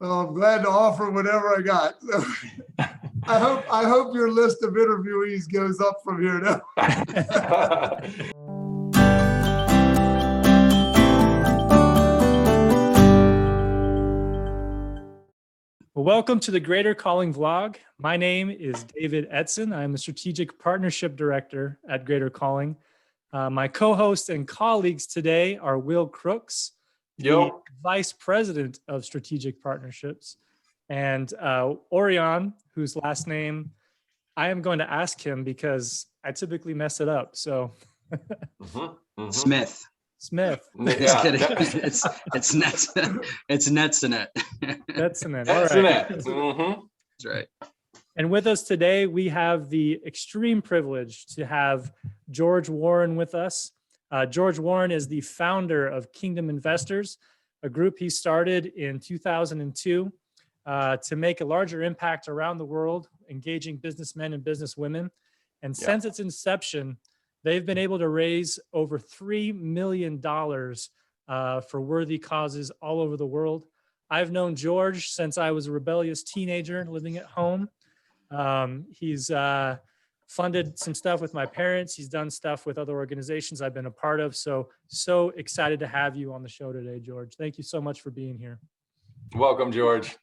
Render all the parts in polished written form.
Well, I'm glad to offer whatever I got. So, I hope your list of interviewees goes up from here now. Well, welcome to the Greater Calling vlog. My name is David Edson. I'm the Strategic Partnership Director at Greater Calling. My co-host and colleagues today are Will Crooks, the Vice President of Strategic Partnerships, and Orion, whose last name I am going to ask him because I typically mess it up. So Smith. Just kidding. It's Netsonet. It's Netsonet. Netsonet. All right. That's right. And with us today, we have the extreme privilege to have George Warren with us. George Warren is the founder of Kingdom Investors, a group he started in 2002 to make a larger impact around the world, engaging businessmen and businesswomen. And since its inception, they've been able to raise over $3 million for worthy causes all over the world. I've known George since I was a rebellious teenager living at home. He's funded some stuff with my parents. He's done stuff with other organizations I've been a part of. So excited to have you on the show today, George. Thank you so much for being here. Welcome, George.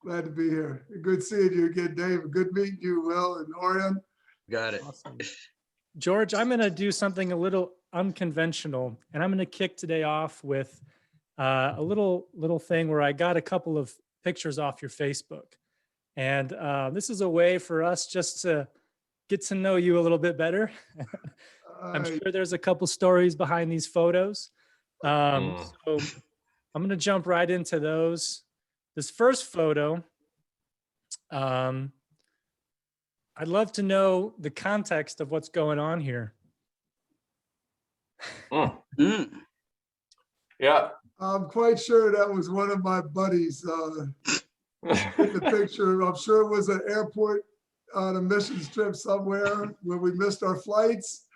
Glad to be here. Good seeing you again, Dave. Good meeting you, Will and Orion. Got it. Awesome. George, I'm going to do something a little unconventional, and I'm going to kick today off with a little thing where I got a couple of pictures off your Facebook. And this is a way for us just to get to know you a little bit better. I'm sure there's a couple stories behind these photos. So I'm going to jump right into those. This first photo, I'd love to know the context of what's going on here. Yeah. I'm quite sure that was one of my buddies in the picture. I'm sure it was an airport on a missions trip somewhere where we missed our flights.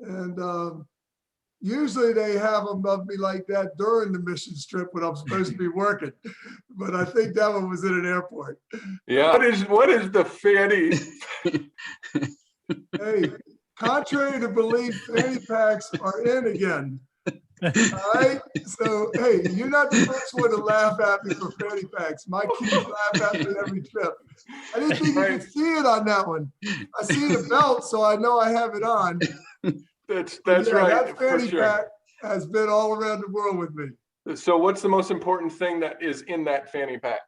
And usually they have them of me like that during the missions trip when I'm supposed to be working. But I think that one was in an airport. Yeah. What is the fanny? Hey, contrary to belief, fanny packs are in again. All right. So, hey, you're not the first one to laugh at me for fanny packs. My kids laugh at me every trip. I didn't think you could see it on that one. I see the belt, so I know I have it on. That's yeah, right. That fanny pack has been all around the world with me. So what's the most important thing that is in that fanny pack?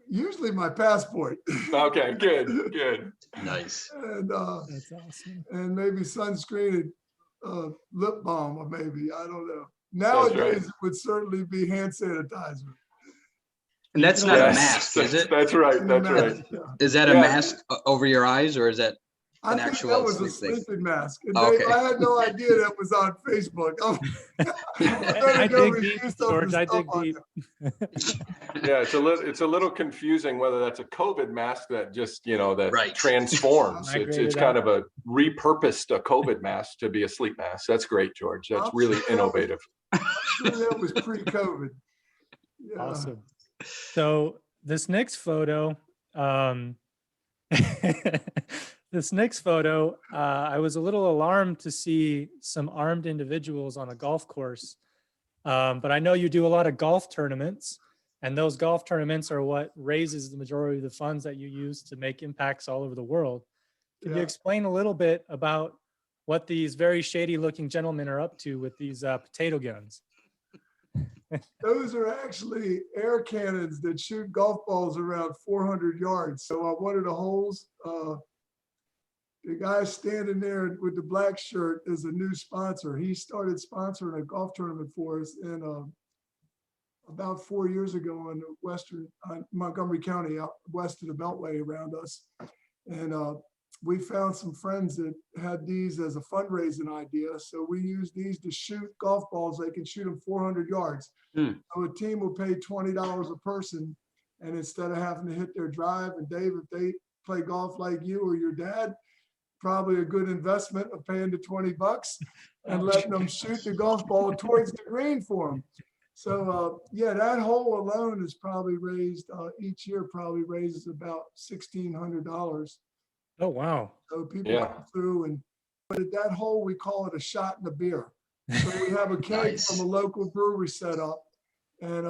Usually my passport. Okay, good. Nice. And That's awesome. And maybe sunscreen and lip balm, or maybe, I don't know. Nowadays, it would certainly be hand sanitizer. And that's not a mask, is it? That's right. Is that a mask over your eyes, or is that an actual that was a sleeping mask. And Dave, I had no idea that was on Facebook. I dig deep, George. I dig deep. Yeah, it's a little confusing whether that's a COVID mask that just transforms. It's kind of a repurposed a COVID mask to be a sleep mask. That's great, George. That's really innovative. That was pre-COVID. Yeah. Awesome. So this next photo, I was a little alarmed to see some armed individuals on a golf course. But I know you do a lot of golf tournaments, and those golf tournaments are what raises the majority of the funds that you use to make impacts all over the world. Can you explain a little bit about what these very shady looking gentlemen are up to with these potato guns? Those are actually air cannons that shoot golf balls around 400 yards. So one of the holes, the guy standing there with the black shirt is a new sponsor. He started sponsoring a golf tournament for us in about 4 years ago in western Montgomery County, out west of the Beltway around us. And we found some friends that had these as a fundraising idea. So we used these to shoot golf balls. They can shoot them 400 yards. So a team will pay $20 a person. And instead of having to hit their drive, and Dave, if they play golf like you or your dad, probably a good investment of paying the $20 and letting them shoot the golf ball towards the green for them. So yeah, that hole alone is probably raised each year probably raises about $1,600. Oh, wow. So people Yeah. come through and but at that hole we call it a shot in the beer. So we have a keg Nice. from a local brewery set up, and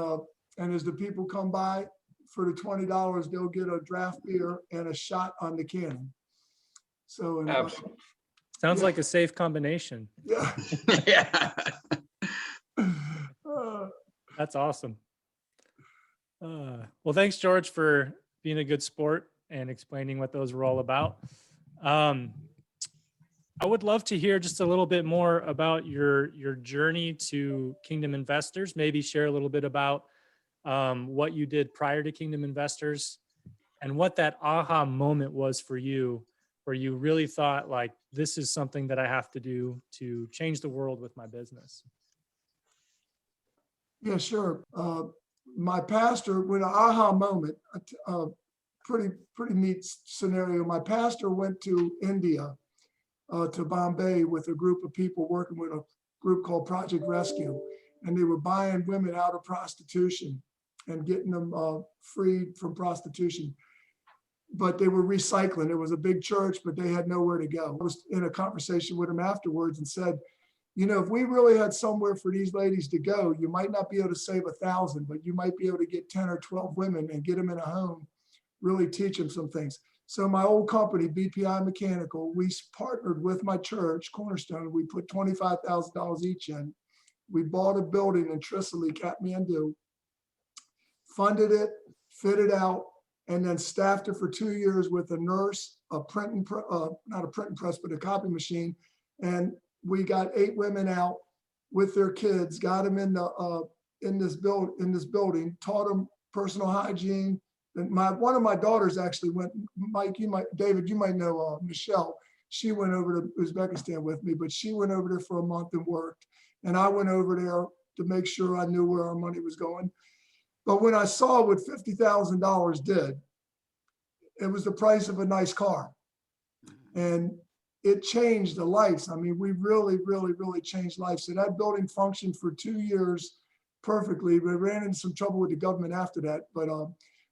as the people come by for the $20, they'll get a draft beer and a shot on the cannon. So and, Absolutely. Sounds yeah. like a safe combination. yeah. Yeah. That's awesome. Well, thanks, George, for being a good sport and explaining what those were all about. I would love to hear just a little bit more about your journey to Kingdom Investors. Maybe share a little bit about what you did prior to Kingdom Investors and what that aha moment was for you, where you really thought like, this is something that I have to do to change the world with my business. Yeah, sure. My pastor, with an aha moment, pretty neat scenario. My pastor went to India, to Bombay with a group of people working with a group called Project Rescue, and they were buying women out of prostitution and getting them freed from prostitution. But they were recycling. It was a big church, but they had nowhere to go. I was in a conversation with him afterwards and said, you know, if we really had somewhere for these ladies to go, you might not be able to save 1,000, but you might be able to get 10 or 12 women and get them in a home, really teach them some things. So my old company, BPI Mechanical, we partnered with my church, Cornerstone. We put $25,000 each in. We bought a building in Tricity, Kathmandu, funded it, fitted out, and then staffed it for 2 years with a nurse, a printing, not a printing press, but a copy machine. And we got 8 women out with their kids, got them in this building, taught them personal hygiene. And one of my daughters actually went, Mike, David, you might know Michelle. She went over to Uzbekistan with me, but she went over there for a month and worked. And I went over there to make sure I knew where our money was going. But when I saw what $50,000 did, it was the price of a nice car. And it changed the lives. I mean, we really changed lives. So that building functioned for 2 years perfectly. We ran into some trouble with the government after that. But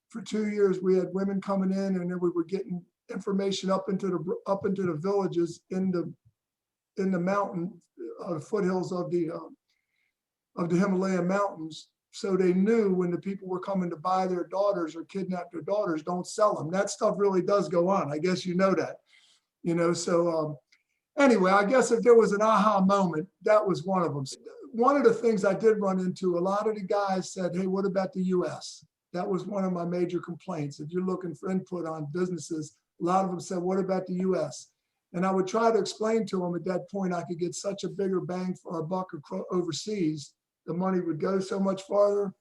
for 2 years, we had women coming in, and then we were getting information up into the villages in the mountain, foothills of the Himalayan mountains. So they knew when the people were coming to buy their daughters or kidnap their daughters, don't sell them. That stuff really does go on. I guess you know that, you know. So anyway, I guess if there was an aha moment, that was one of them. One of the things I did run into, a lot of the guys said, hey, what about the US? That was one of my major complaints. If you're looking for input on businesses, a lot of them said, what about the US? And I would try to explain to them at that point, I could get such a bigger bang for our buck overseas. The money would go so much farther.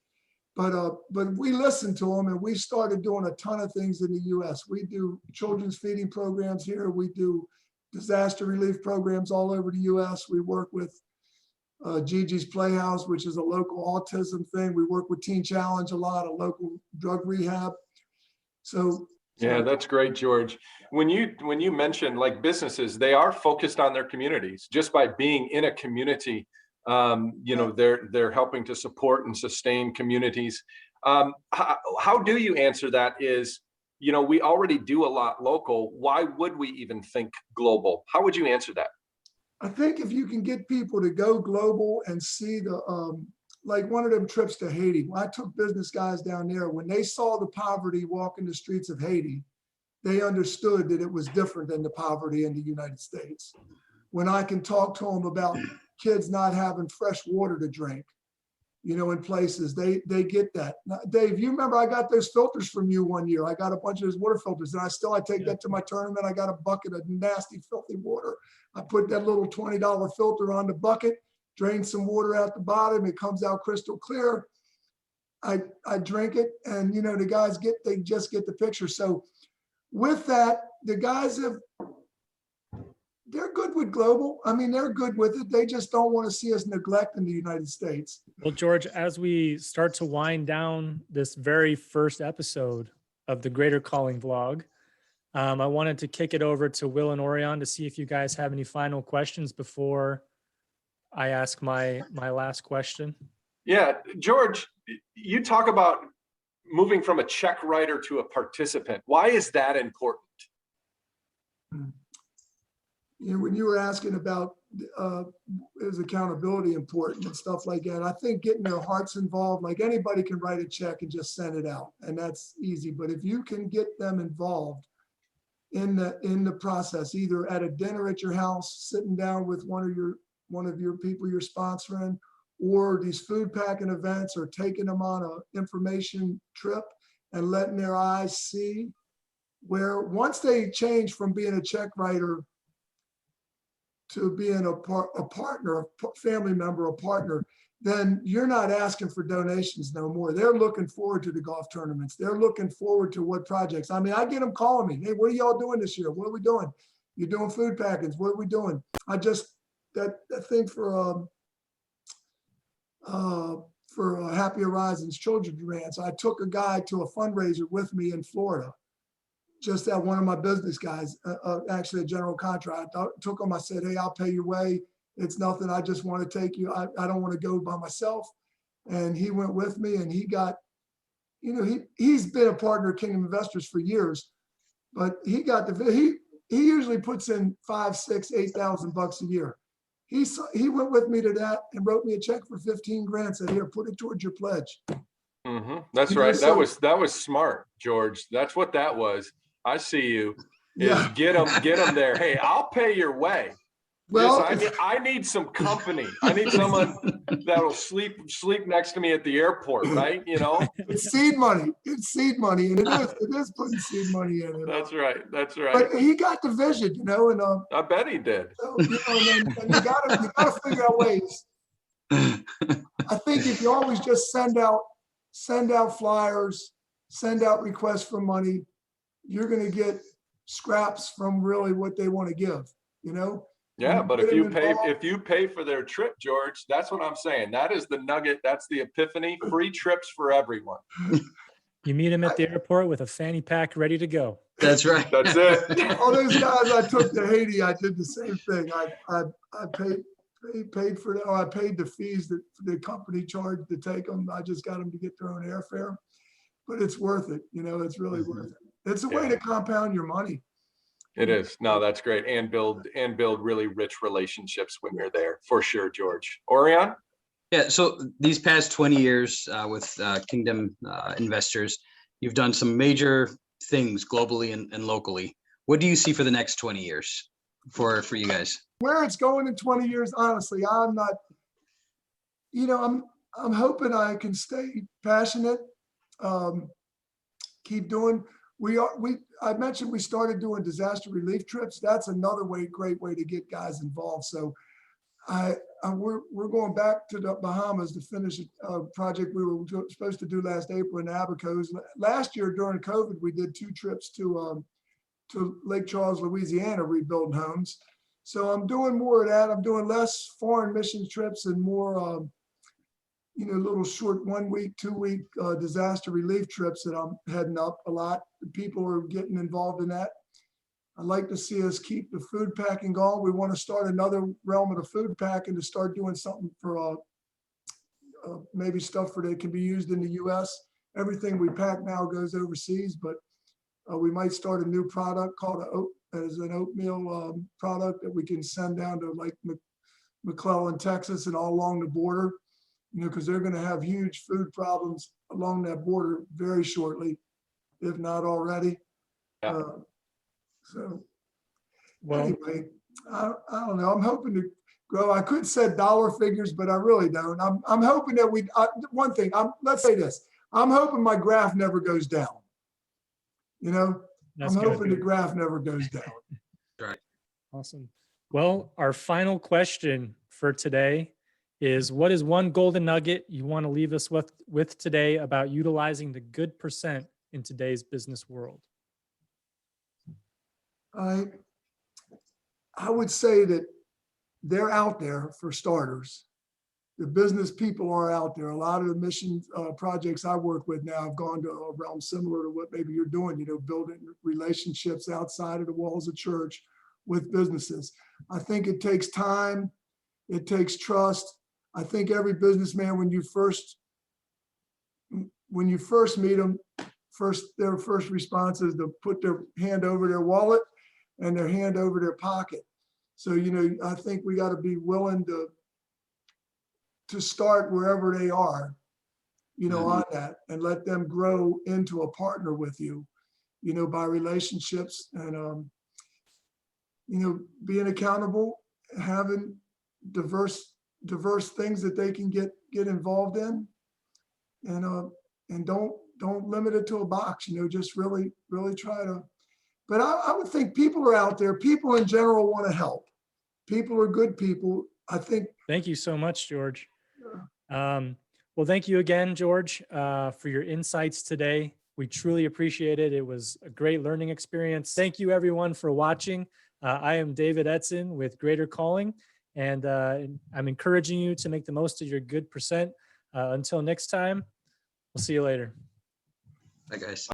But we listened to them, and we started doing a ton of things in the US. We do children's feeding programs here. We do disaster relief programs all over the US. We work with Gigi's Playhouse, which is a local autism thing. We work with Teen Challenge a lot, a local drug rehab. So yeah, that's great, George. When you mentioned like businesses, they are focused on their communities. Just by being in a community, you know, they're helping to support and sustain communities. How do you answer that? Is, you know, we already do a lot local. Why would we even think global? How would you answer that? I think if you can get people to go global and see like one of them trips to Haiti, when I took business guys down there, when they saw the poverty walking the streets of Haiti, they understood that it was different than the poverty in the United States. When I can talk to them about kids not having fresh water to drink, you know, in places, they get that. Now, Dave, you remember I got those filters from you one year. I got a bunch of those water filters, and I take that to my tournament. I got a bucket of nasty, filthy water. I put that little $20 filter on the bucket, drain some water out the bottom. It comes out crystal clear. I drink it, and you know, the guys they just get the picture. So with that, the guys they're good with global. I mean, they're good with it. They just don't want to see us neglecting the United States. Well, George, as we start to wind down this very first episode of the Greater Calling vlog, I wanted to kick it over to Will and Orion to see if you guys have any final questions before I ask my last question. Yeah, George, you talk about moving from a check writer to a participant. Why is that important? You know, when you were asking about is accountability important and stuff like that, I think getting their hearts involved, like anybody can write a check and just send it out, and that's easy. But if you can get them involved in the process, either at a dinner at your house, sitting down with one of your people you're sponsoring, or these food packing events, or taking them on an information trip and letting their eyes see where once they change from being a check writer to being a partner, a family member, a partner, then you're not asking for donations no more. They're looking forward to the golf tournaments. They're looking forward to what projects. I mean, I get them calling me, hey, what are y'all doing this year? What are we doing? You're doing food packets. What are we doing? I just, that thing for Happy Horizons Children's Grants, I took a guy to a fundraiser with me in Florida. Just that one of my business guys, actually a general contractor, I took him, I said, hey, I'll pay your way. It's nothing. I just want to take you. I don't want to go by myself. And he went with me, and he got, you know, he's been a partner of Kingdom Investors for years, but he usually puts in $5,000, $6,000, $8,000 a year. He went with me to that and wrote me a check for 15 grand, said, here, put it towards your pledge. Mm-hmm. That's right. That was smart, George. That's what that was. I see you. Yeah. Get them there. Hey, I'll pay your way. Well, I need some company. I need someone that'll sleep next to me at the airport, right? You know, it's seed money. It's seed money, and it is putting seed money in it. That's right. That's right. But he got the vision, you know, and I bet he did. So, you know, and you gotta figure out ways. I think if you always just send out flyers, send out requests for money, you're going to get scraps from really what they want to give, you know? Yeah, but if you pay for their trip, George, that's what I'm saying. That is the nugget. That's the epiphany. Free trips for everyone. You meet them at the airport with a fanny pack ready to go. That's right. That's it. All those guys I took to Haiti, I did the same thing. I paid for that. I paid the fees that the company charged to take them. I just got them to get their own airfare, but it's worth it. You know, it's really worth it. It's a way to compound your money. It is. No, that's great. And build really rich relationships when you're there, for sure, George. Orion? Yeah, so these past 20 years with Kingdom Investors, you've done some major things globally and locally. What do you see for the next 20 years for you guys? Where it's going in 20 years, honestly, I'm not, you know, I'm hoping I can stay passionate, keep doing. I mentioned we started doing disaster relief trips. That's another great way to get guys involved. So we're going back to the Bahamas to finish a project we were supposed to do last April in Abacos. Last year during COVID, we did 2 trips to Lake Charles, Louisiana, rebuilding homes. So I'm doing more of that. I'm doing less foreign mission trips and more, you know, little short 1 week, 2 week disaster relief trips that I'm heading up a lot. People are getting involved in that. I'd like to see us keep the food packing going. We want to start another realm of the food packing to start doing something for maybe stuff that can be used in the U.S. Everything we pack now goes overseas, but we might start a new product called an oatmeal product that we can send down to like McClellan, Texas, and all along the border, you know, because they're going to have huge food problems along that border very shortly, if not already. Yeah. So well, anyway, I don't know. I'm hoping to grow. I could say dollar figures, but I really don't. I'm hoping that one thing, let's say this. I'm hoping my graph never goes down. You know, I'm hoping the graph never goes down. Right. Awesome. Well, our final question for today is, what is one golden nugget you want to leave us with today about utilizing the good percent in today's business world? I would say that they're out there for starters. The business people are out there. A lot of the mission projects I work with now have gone to a realm similar to what maybe you're doing, you know, building relationships outside of the walls of church with businesses. I think it takes time. It takes trust. I think every businessman, when you first meet them, their first response is to put their hand over their wallet and their hand over their pocket. So, I think we got to be willing to start wherever they are, on that, and let them grow into a partner with you, by relationships and, being accountable, having diverse things that they can get involved in, and don't limit it to a box, just really try to. But I would think people are out there. People in general want to help. People are good people. I think. Thank you so much, George. Well, thank you again, George, for your insights today. We truly appreciate it. It was a great learning experience. Thank you, everyone, for watching. I am David Etzen with Greater Calling, and I'm encouraging you to make the most of your good percent. Until next time, we'll see you later. Bye, guys.